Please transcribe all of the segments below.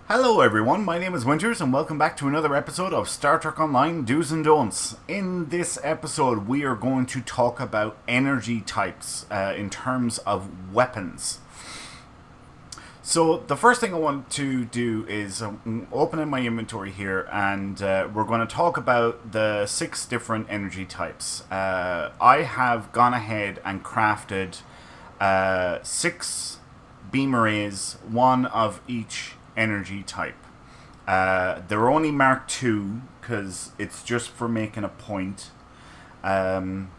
Hello everyone, my name is Winters and welcome back to another episode of Star Trek Online Do's and Don'ts. In this episode we are going to talk about energy types in terms of weapons. So the first thing I want to do is open in my inventory here and we're going to talk about the 6 different energy types. I have gone ahead and crafted 6 beam arrays, one of each energy type. They're only Mark II because it's just for making a point, and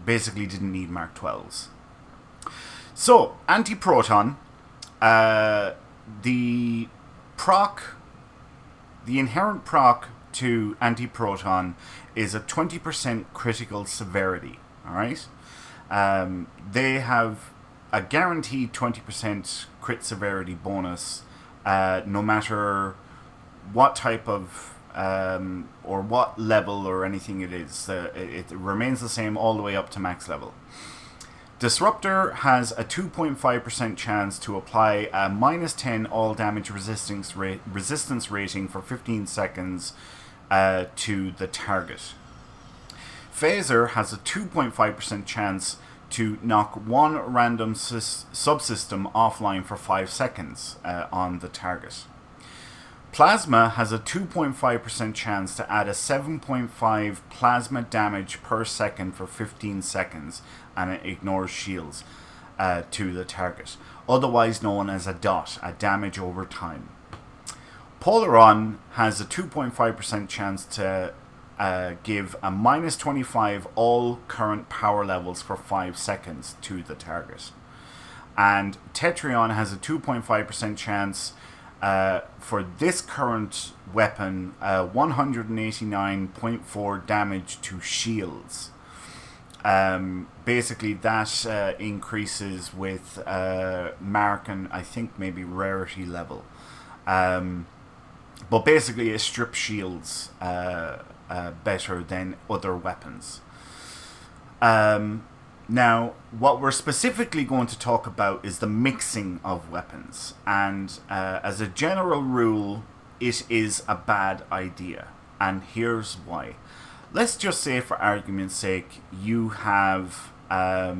basically didn't need Mark 12s. So, anti-proton, the inherent proc to anti-proton is a 20% critical severity. All right, they have a guaranteed 20% crit severity bonus, no matter what type of or what level or anything it is. It remains the same all the way up to max level. Disruptor has a 2.5% chance to apply a -10 all damage resistance rating for 15 seconds to the target. Phaser has a 2.5% chance to knock one random subsystem offline for 5 seconds on the target. Plasma has a 2.5% chance to add a 7.5 plasma damage per second for 15 seconds, and it ignores shields to the target, otherwise known as a DOT, a damage over time. Polaron has a 2.5% chance to give a -25 all current power levels for 5 seconds to the target. And Tetrion has a 2.5% chance for this current weapon, 189.4 damage to shields. Basically that increases with mark and I think maybe rarity level. But basically it strips shields better than other weapons. Now, what we're specifically going to talk about is the mixing of weapons, and as a general rule, it is a bad idea, and here's why. Let's just say, for argument's sake, you have a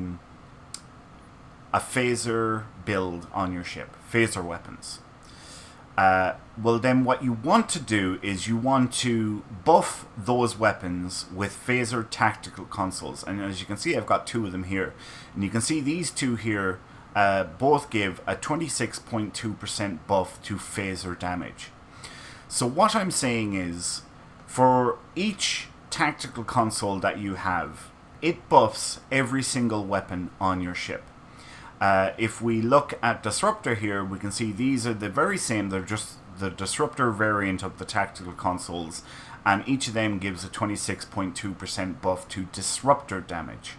phaser build on your ship, phaser weapons. Well, then what you want to do is you want to buff those weapons with phaser tactical consoles. And as you can see, I've got 2 of them here. And you can see these 2 here both give a 26.2% buff to phaser damage. So what I'm saying is, for each tactical console that you have, it buffs every single weapon on your ship. If we look at Disruptor here, we can see these are the very same. They're just the Disruptor variant of the tactical consoles, and each of them gives a 26.2% buff to Disruptor damage.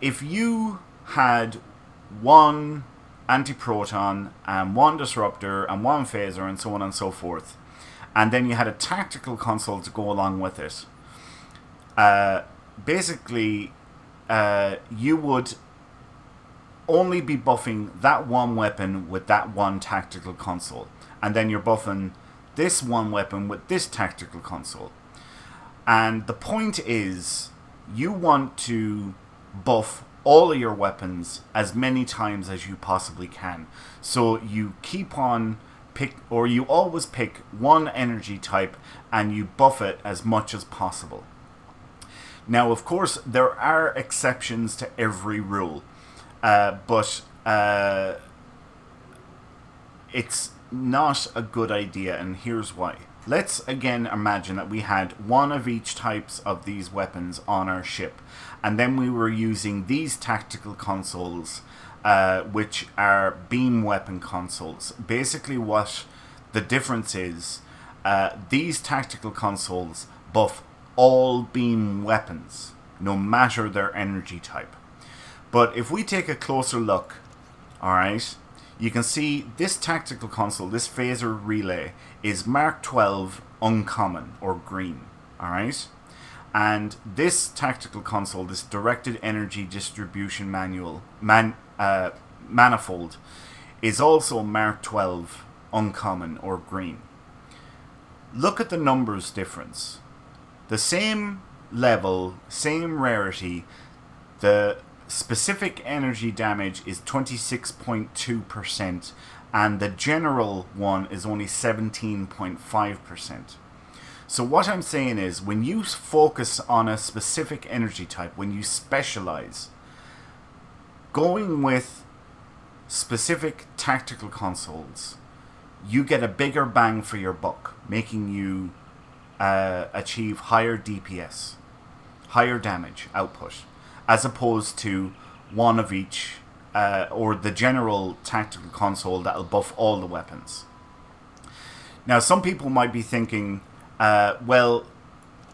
If you had one anti-proton and one Disruptor and one phaser and so on and so forth, and then you had a tactical console to go along with it, basically you would only be buffing that one weapon with that one tactical console, and then you're buffing this one weapon with this tactical console. And the point is, you want to buff all of your weapons as many times as you possibly can, so you keep on you always pick one energy type and you buff it as much as possible. Now, of course, there are exceptions to every rule. But it's not a good idea, and here's why. Let's again imagine that we had one of each types of these weapons on our ship, and then we were using these tactical consoles, which are beam weapon consoles. Basically what the difference is, these tactical consoles buff all beam weapons, no matter their energy type. But if we take a closer look, alright, you can see this tactical console, this phaser relay, is Mark 12 uncommon, or green, alright? And this tactical console, this directed energy distribution manifold, is also Mark 12 uncommon or green. Look at the numbers difference. The same level, same rarity, the specific energy damage is 26.2% and the general one is only 17.5%. So what I'm saying is, when you focus on a specific energy type, when you specialize, going with specific tactical consoles, you get a bigger bang for your buck, making you achieve higher DPS, higher damage output, as opposed to one of each, or the general tactical console that'll buff all the weapons. Now, some people might be thinking, well,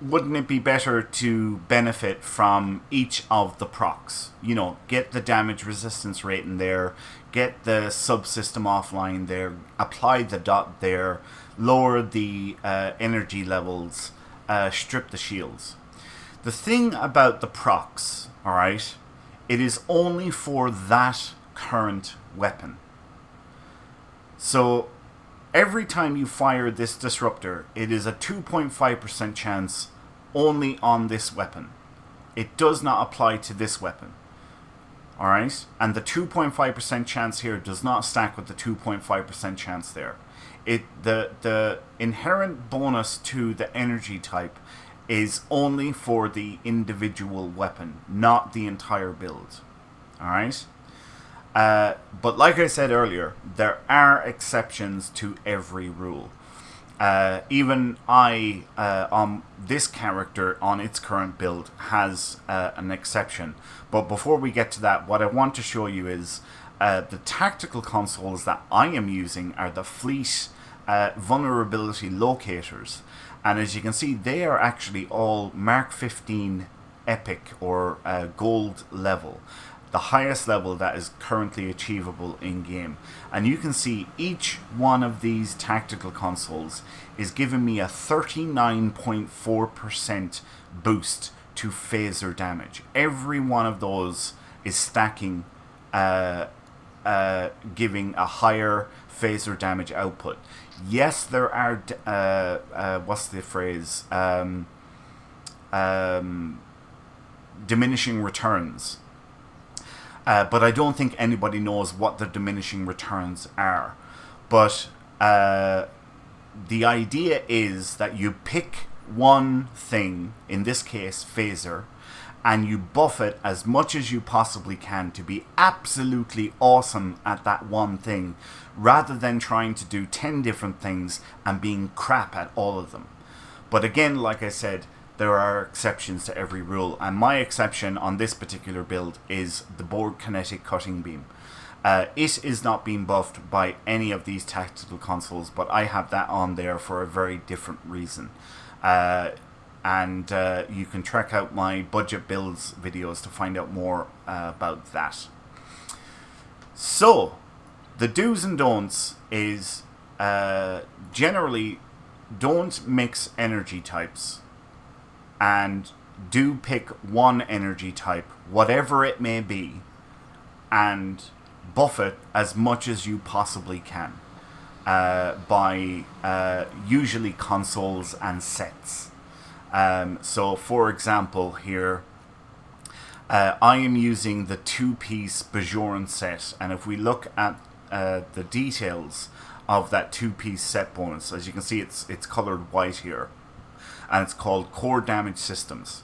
wouldn't it be better to benefit from each of the procs? You know, get the damage resistance rate in there, get the subsystem offline there, apply the dot there, lower the energy levels, strip the shields. The thing about the procs, alright, it is only for that current weapon. So every time you fire this disruptor, it is a 2.5% chance only on this weapon. It does not apply to this weapon. Alright? And the 2.5% chance here does not stack with the 2.5% chance there. The inherent bonus to the energy type is only for the individual weapon, not the entire build. Alright? But like I said earlier, there are exceptions to every rule. Even I, on this character, on its current build, has an exception. But before we get to that, what I want to show you is the tactical consoles that I am using are the fleet vulnerability locators. And as you can see, they are actually all Mark 15 Epic or Gold level. The highest level that is currently achievable in game. And you can see each one of these tactical consoles is giving me a 39.4% boost to phaser damage. Every one of those is stacking, giving a higher phaser damage output. Yes, there are what's the phrase, diminishing returns. But I don't think anybody knows what the diminishing returns are. But the idea is that you pick one thing, in this case phaser, and you buff it as much as you possibly can to be absolutely awesome at that one thing, rather than trying to do 10 different things and being crap at all of them. But again, like I said, there are exceptions to every rule, and my exception on this particular build is the Borg Kinetic Cutting Beam. It is not being buffed by any of these tactical consoles, but I have that on there for a very different reason. And you can check out my budget builds videos to find out more about that. So, the do's and don'ts is generally don't mix energy types. And do pick one energy type, whatever it may be, and buff it as much as you possibly can by usually consoles and sets. So, for example, here I am using the two-piece Bajoran set, and if we look at the details of that two-piece set bonus, as you can see, it's colored white here. And it's called Core Damage Systems.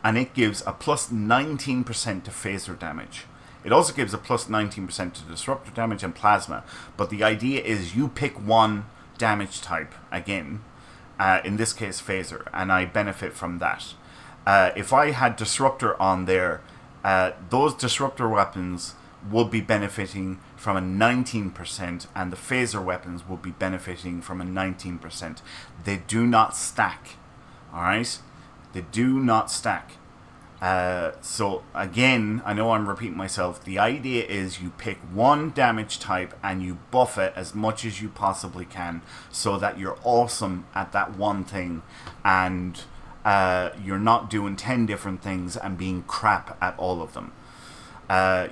And it gives a plus 19% to phaser damage. It also gives a plus 19% to disruptor damage and plasma. But the idea is you pick one damage type, again, in this case phaser, and I benefit from that. If I had disruptor on there, those disruptor weapons would be benefiting from a 19%, and the phaser weapons will be benefiting from a 19%. They do not stack. Alright? They do not stack. So again, I know I'm repeating myself. The idea is you pick one damage type and you buff it as much as you possibly can so that you're awesome at that one thing, and you're not doing 10 different things and being crap at all of them.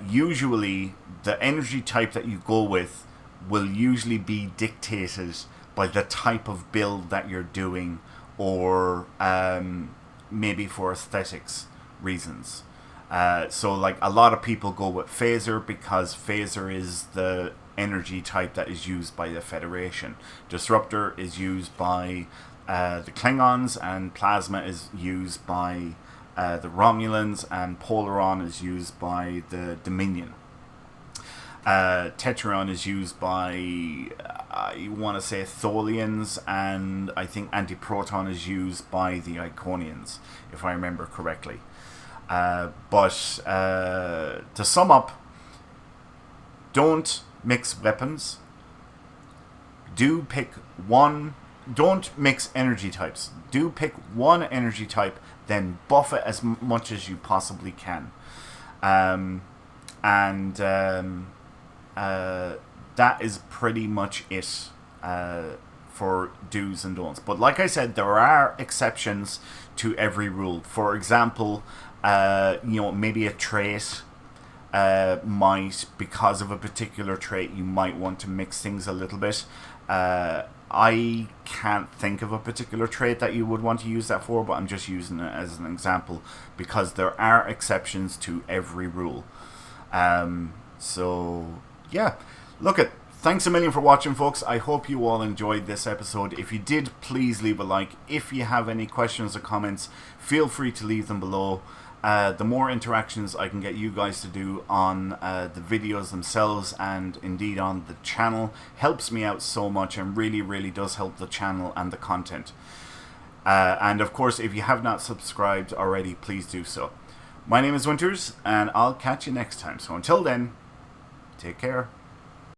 usually the energy type that you go with will usually be dictated by the type of build that you're doing, or maybe for aesthetics reasons. So like a lot of people go with phaser because phaser is the energy type that is used by the Federation. Disruptor is used by the Klingons, and plasma is used by the Romulans, and Polaron is used by the Dominion. Tetraron is used by, I want to say, Tholians, and I think Antiproton is used by the Iconians, if I remember correctly. But to sum up, don't mix weapons. Do pick one. Don't mix energy types. Do pick one energy type, then buff it as much as you possibly can. That is pretty much it for do's and don'ts. But like I said, there are exceptions to every rule. For example, maybe a trait might, because of a particular trait, you might want to mix things a little bit. I can't think of a particular trait that you would want to use that for, but I'm just using it as an example because there are exceptions to every rule. So yeah, thanks a million for watching, folks. I hope you all enjoyed this episode. If you did, please leave a like. If you have any questions or comments, feel free to leave them below. The more interactions I can get you guys to do on the videos themselves, and indeed on the channel, helps me out so much, and really, really does help the channel and the content. And of course, if you have not subscribed already, please do so. My name is Winters, and I'll catch you next time. So until then, take care.